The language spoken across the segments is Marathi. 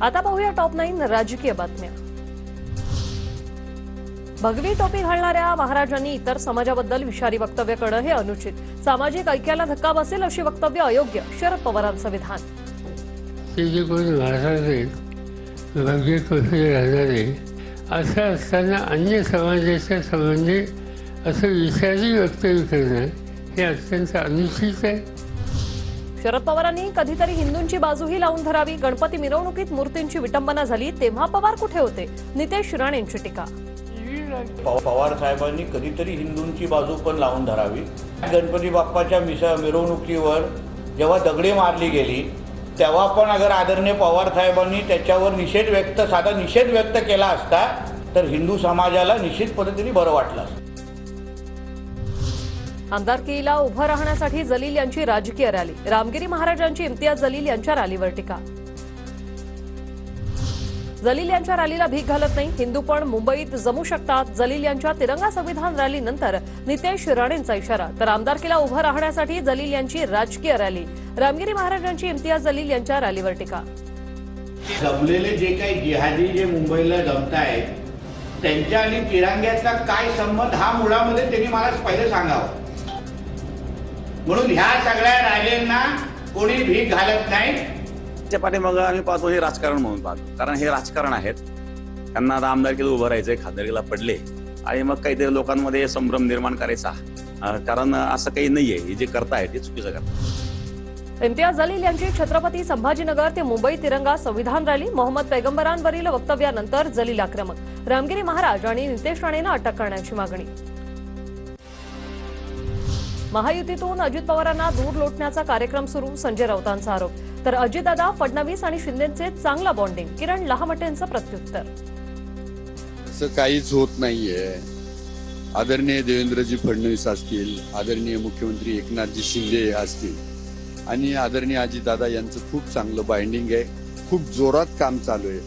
आता पाहूया टॉप 9 राजकीय बातम्या। भगवी टोपी घालणाऱ्या महाराजांनी इतर समाजाबद्दल विषारी वक्तव्य करणं हे अनुचित, सामाजिक ऐक्याला धक्का बसेल अशी वक्तव्य अयोग्य, शरद पवारांचं विधान। जे कोणी महाराज आहेत भगवी टोपी घालणारे असं असताना अन्य समाजाच्या संबंधी असं विषारी वक्तव्य करणं हे अत्यंत अनुचित आहे। शरद पवारांनी कधीतरी हिंदूंची बाजूही लावून धरावी। गणपती मिरवणुकीत मूर्तींची विटंबना झाली तेव्हा पवार कुठे होते? नितेश राणेंची टीका। पवार साहेबांनी कधीतरी हिंदूंची बाजू पण लावून धरावी। गणपती बाप्पाच्या मिरवणुकीवर जेव्हा दगडे मारली गेली तेव्हा पण अगर आदरणीय पवार साहेबांनी त्याच्यावर साधा निषेध व्यक्त केला असता तर हिंदू समाजाला निश्चित पद्धतीने बरं वाटलं असतं। आमदारकीला उभं राहण्यासाठी जलील यांची राजकीय रॅली। रामगिरी महाराजांची इम्तियाज जलील यांच्या रॅलीवर टीका। जलील यांच्या रॅलीला भीक घालत नाही, हिंदू पण मुंबईत जमू शकतात। जलील यांच्या तिरंगा संविधान रॅलीनंतर नितेश राणेंचा इशारा। तर आमदारकीला उभं राहण्यासाठी जलील यांची राजकीय रॅली। रामगिरी महाराजांची इम्तियाज जलील यांच्या रॅलीवर टीका। जमलेले जे काही जिहादी जे मुंबईला जमतायत त्यांच्या आणि तिरंग्याचा काय संबंध हा मुळामध्ये त्यांनी मला पहिले सांगावं। म्हणून ह्या सगळ्या रॅलींना कोणी भीक घालत नाही। त्या पाठीमागं आम्ही पाहतो हे राजकारण म्हणून पाहतो, कारण हे राजकारण आहेत। त्यांना आता आमदारकीला उभं राहायचंय, खासदारकीला पडले आणि मग काहीतरी लोकांमध्ये संभ्रम निर्माण करायचा, कारण असं काही नाहीये। हे जे करतायत ते चुकीचं करतात। इम्तियाज जलील यांची छत्रपती संभाजीनगर ते मुंबई तिरंगा संविधान रॅली। मोहम्मद पैगंबरांवरील वक्तव्यानंतर जलील आक्रमक। रामगिरी महाराज आणि नितेश राणेंना अटक करण्याची मागणी। महायुतीतून अजित पवारांना दूर लोटण्याचा कार्यक्रम सुरू, संजय राऊतांचा आरोप। तर अजितदादा, फडणवीस आणि शिंदेचे चांगला बॉन्डिंग, किरण लहामटेंचं प्रत्युत्तर। असं काहीच होत नाहीये। आदरणीय देवेंद्रजी फडणवीस असतील, आदरणीय मुख्यमंत्री एकनाथजी शिंदे असतील आणि आदरणीय अजितदादा यांचं खूप चांगलं बाइंडिंग आहे, खूप जोरात काम चालू आहे।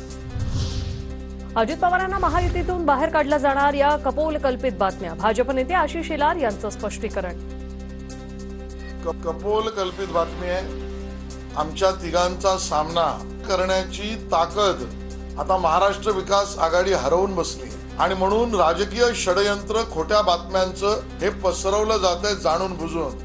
अजित पवारांना महायुतीतून बाहेर काढलं जाणार या कपोल कल्पित बातम्या। भाजप नेते आशिष शेलार यांचं स्पष्टीकरण। कपोल कल्पित बातमी आहे। आमच्या तिघांचा सामना करण्याची ताकद आता महाराष्ट्र विकास आघाडी हरवून बसली आणि म्हणून राजकीय षडयंत्र, खोट्या बातम्यांचं हे पसरवलं जातंय जाणून बुजून।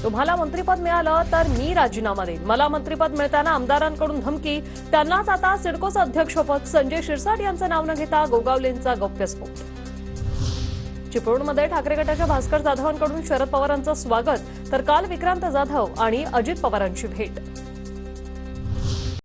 तुम्हाला मंत्रिपद मिळालं तर मी राजीनामा देईन। मला मंत्रिपद मिळताना आमदारांकडून धमकी, त्यांनाच आता सिडकोचं अध्यक्षपद। संजय शिरसाट यांचं नाव न घेता गोगावलेंचा गौप्यस्फोट। चिपळूणमध्ये ठाकरे गटाच्या भास्कर जाधवांकडून शरद पवारांचं स्वागत, तर काल विक्रांत जाधव आणि अजित पवारांची भेट।